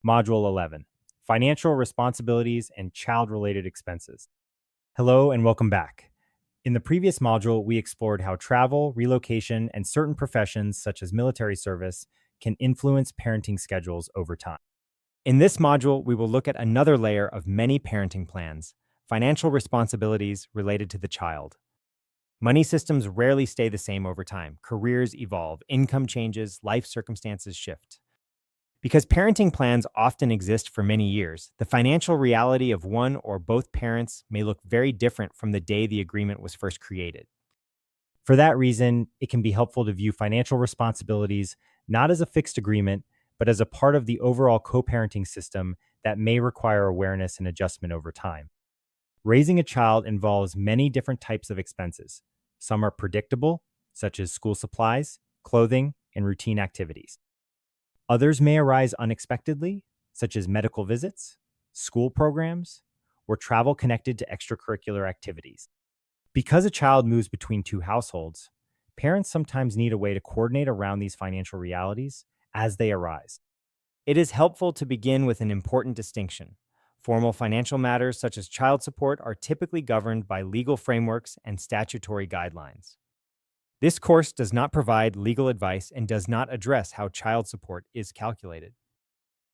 Module 11, Financial Responsibilities and Child-Related Expenses. Hello and welcome back. In the previous module, we explored how travel, relocation, and certain professions such as military service can influence parenting schedules over time. In this module, we will look at another layer of many parenting plans, financial responsibilities related to the child. Money systems rarely stay the same over time. Careers evolve, income changes, life circumstances shift. Because parenting plans often exist for many years, the financial reality of one or both parents may look very different from the day the agreement was first created. For that reason, it can be helpful to view financial responsibilities not as a fixed agreement, but as a part of the overall co-parenting system that may require awareness and adjustment over time. Raising a child involves many different types of expenses. Some are predictable, such as school supplies, clothing, and routine activities. Others may arise unexpectedly, such as medical visits, school programs, or travel connected to extracurricular activities. Because a child moves between two households, parents sometimes need a way to coordinate around these financial realities as they arise. It is helpful to begin with an important distinction. Formal financial matters such as child support are typically governed by legal frameworks and statutory guidelines. This course does not provide legal advice and does not address how child support is calculated.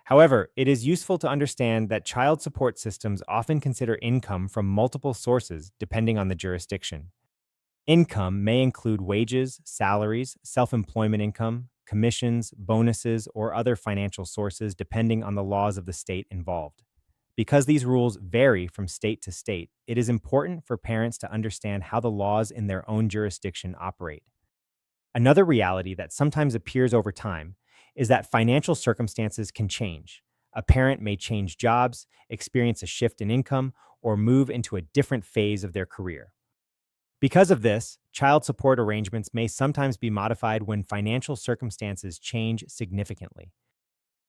However, it is useful to understand that child support systems often consider income from multiple sources depending on the jurisdiction. Income may include wages, salaries, self-employment income, commissions, bonuses, or other financial sources depending on the laws of the state involved. Because these rules vary from state to state, it is important for parents to understand how the laws in their own jurisdiction operate. Another reality that sometimes appears over time is that financial circumstances can change. A parent may change jobs, experience a shift in income, or move into a different phase of their career. Because of this, child support arrangements may sometimes be modified when financial circumstances change significantly.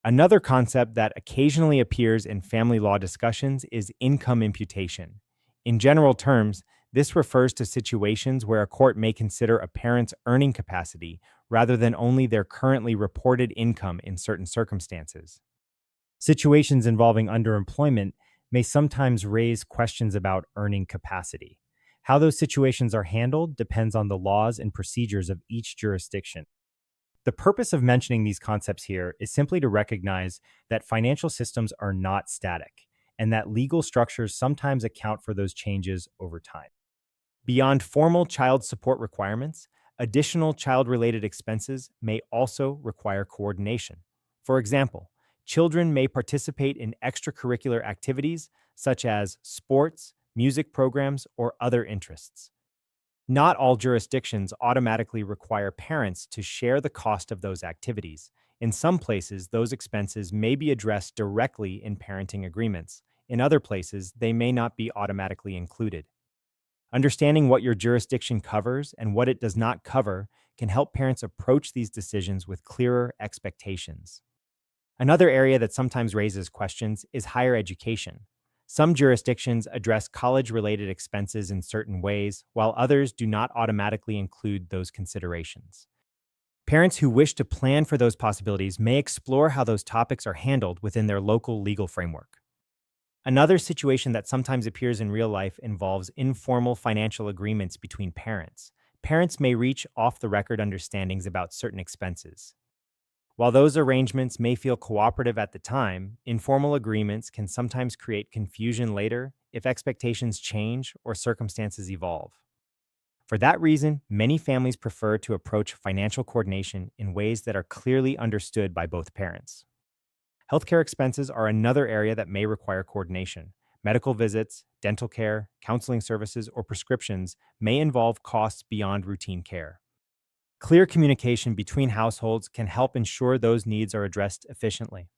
Another concept that occasionally appears in family law discussions is income imputation. In general terms, this refers to situations where a court may consider a parent's earning capacity rather than only their currently reported income in certain circumstances. Situations involving underemployment may sometimes raise questions about earning capacity. How those situations are handled depends on the laws and procedures of each jurisdiction. The purpose of mentioning these concepts here is simply to recognize that financial systems are not static and that legal structures sometimes account for those changes over time. Beyond formal child support requirements, additional child-related expenses may also require coordination. For example, children may participate in extracurricular activities such as sports, music programs, or other interests. Not all jurisdictions automatically require parents to share the cost of those activities. In some places, those expenses may be addressed directly in parenting agreements. In other places, they may not be automatically included. Understanding what your jurisdiction covers and what it does not cover can help parents approach these decisions with clearer expectations. Another area that sometimes raises questions is higher education. Some jurisdictions address college-related expenses in certain ways, while others do not automatically include those considerations. Parents who wish to plan for those possibilities may explore how those topics are handled within their local legal framework. Another situation that sometimes appears in real life involves informal financial agreements between parents. Parents may reach off-the-record understandings about certain expenses. While those arrangements may feel cooperative at the time, informal agreements can sometimes create confusion later if expectations change or circumstances evolve. For that reason, many families prefer to approach financial coordination in ways that are clearly understood by both parents. Healthcare expenses are another area that may require coordination. Medical visits, dental care, counseling services, or prescriptions may involve costs beyond routine care. Clear communication between households can help ensure those needs are addressed efficiently.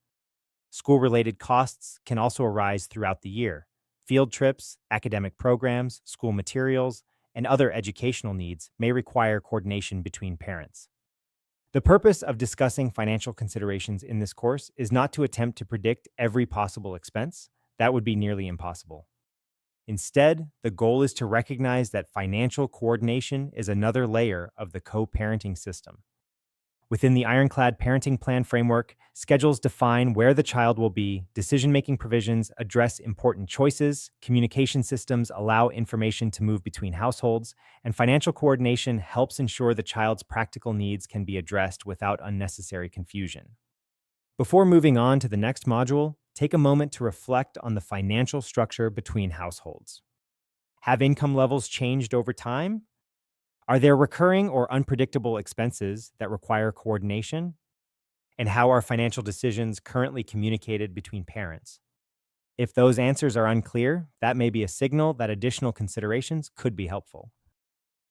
School-related costs can also arise throughout the year. Field trips, academic programs, school materials, and other educational needs may require coordination between parents. The purpose of discussing financial considerations in this course is not to attempt to predict every possible expense. That would be nearly impossible. Instead, the goal is to recognize that financial coordination is another layer of the co-parenting system. Within the Ironclad Parenting Plan framework, schedules define where the child will be, decision making provisions address important choices, communication systems allow information to move between households, and financial coordination helps ensure the child's practical needs can be addressed without unnecessary confusion. Before moving on to the next module, take a moment to reflect on the financial structure between households. Have income levels changed over time? Are there recurring or unpredictable expenses that require coordination? And how are financial decisions currently communicated between parents? If those answers are unclear, that may be a signal that additional considerations could be helpful.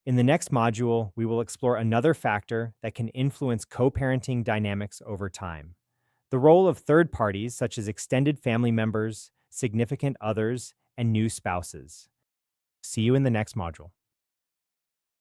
In the next module, we will explore another factor that can influence co parenting dynamics over time: the role of third parties such as extended family members, significant others, and new spouses. See you in the next module.